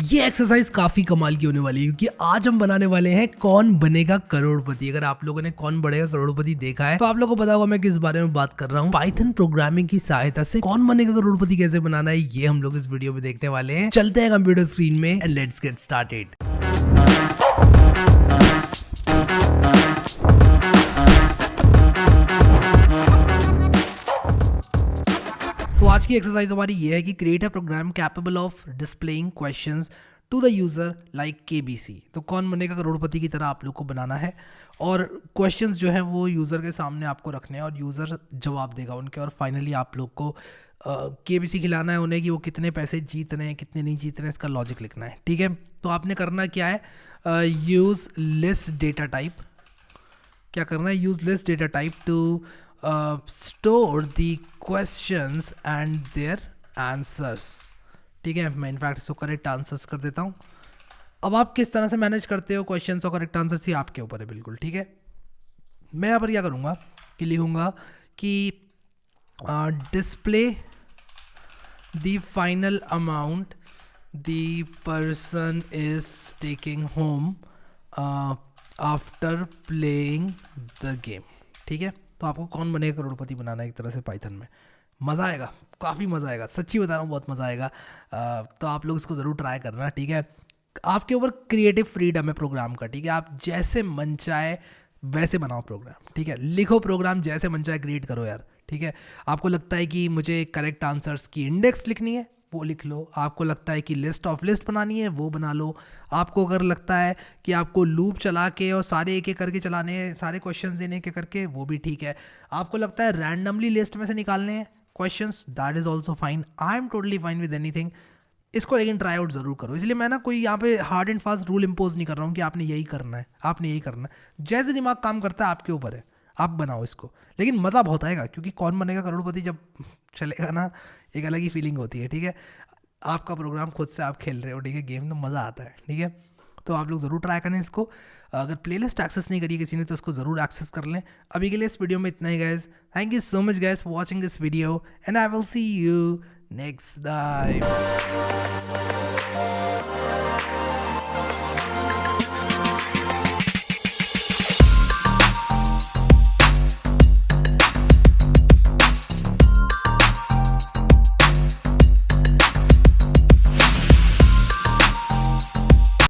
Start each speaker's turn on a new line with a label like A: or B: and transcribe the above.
A: ये एक्सरसाइज काफी कमाल की होने वाली है क्योंकि आज हम बनाने वाले हैं कौन बनेगा करोड़पति। अगर आप लोगों ने कौन बनेगा करोड़पति देखा है तो आप लोगों को पता होगा मैं किस बारे में बात कर रहा हूँ। पाइथन प्रोग्रामिंग की सहायता से कौन बनेगा करोड़पति कैसे बनाना है ये हम लोग इस वीडियो में देखने वाले हैं। चलते हैं कंप्यूटर स्क्रीन में एंड लेट्स गेट स्टार्टेड। तो आज की एक्सरसाइज हमारी ये है कि create a program capable of displaying questions to the user like KBC. तो कौन बनेगा करोड़पति की तरह आप लोग को बनाना है और क्वेश्चंस जो है वो यूज़र के सामने आपको रखने हैं और यूज़र जवाब देगा उनके और फाइनली आप लोग को केबीसी खिलाना है उन्हें कि वो कितने पैसे जीत रहे हैं कितने नहीं जीत रहे हैं, इसका लॉजिक लिखना है। ठीक है, तो आपने करना क्या है, यूज़ लिस्ट डेटा टाइप। क्या करना है, use list data type two store the questions and their answers. ठीक है, मैं इनफैक्ट इसको करेक्ट आंसर्स कर देता हूँ। अब आप किस तरह से मैनेज करते हो क्वेश्चंस और करेक्ट आंसर्स, ये आपके ऊपर है बिल्कुल। ठीक है, मैं यहाँ पर क्या करूँगा कि लिखूँगा कि display the final amount the person is taking home after playing the game. ठीक है, तो आपको कौन बनेगा करोड़पति बनाना है एक तरह से पाइथन में। मज़ा आएगा, काफ़ी मज़ा आएगा, सच्ची बता रहा हूँ बहुत मज़ा आएगा। तो आप लोग इसको ज़रूर ट्राई करना। ठीक है, आपके ऊपर क्रिएटिव फ्रीडम है प्रोग्राम का। ठीक है, आप जैसे मन चाहे वैसे बनाओ प्रोग्राम। ठीक है, लिखो प्रोग्राम जैसे मन चाहे क्रिएट करो यार। ठीक है, आपको लगता है कि मुझे करेक्ट आंसर्स की इंडेक्स लिखनी है वो लिख लो, आपको लगता है कि लिस्ट ऑफ लिस्ट बनानी है वो बना लो, आपको अगर लगता है कि आपको लूप चला के और सारे एक एक करके चलाने हैं, सारे क्वेश्चंस देने के करके, वो भी ठीक है। आपको लगता है रैंडमली लिस्ट में से निकालने हैं questions, that is also fine. I am totally fine with anything. इसको लेकिन ट्राई आउट ज़रूर करो। इसलिए मैं ना कोई यहाँ पे hard and fast rule impose नहीं कर रहा हूँ कि आपने यही करना है, आपने यही करना है। जैसे दिमाग काम करता है आपके ऊपर है, आप बनाओ इसको। लेकिन मज़ा बहुत आएगा क्योंकि कौन बनेगा करोड़पति जब चलेगा ना, एक अलग ही फीलिंग होती है। ठीक है, आपका प्रोग्राम खुद से आप खेल रहे हो। ठीक है, गेम में मज़ा आता है। ठीक है, तो आप लोग ज़रूर ट्राई करें इसको। अगर प्लेलिस्ट एक्सेस नहीं करी किसी ने तो उसको ज़रूर एक्सेस कर लें। अभी के लिए इस वीडियो में इतना ही guys. Thank you so much guys for watching this video and I will see you next time.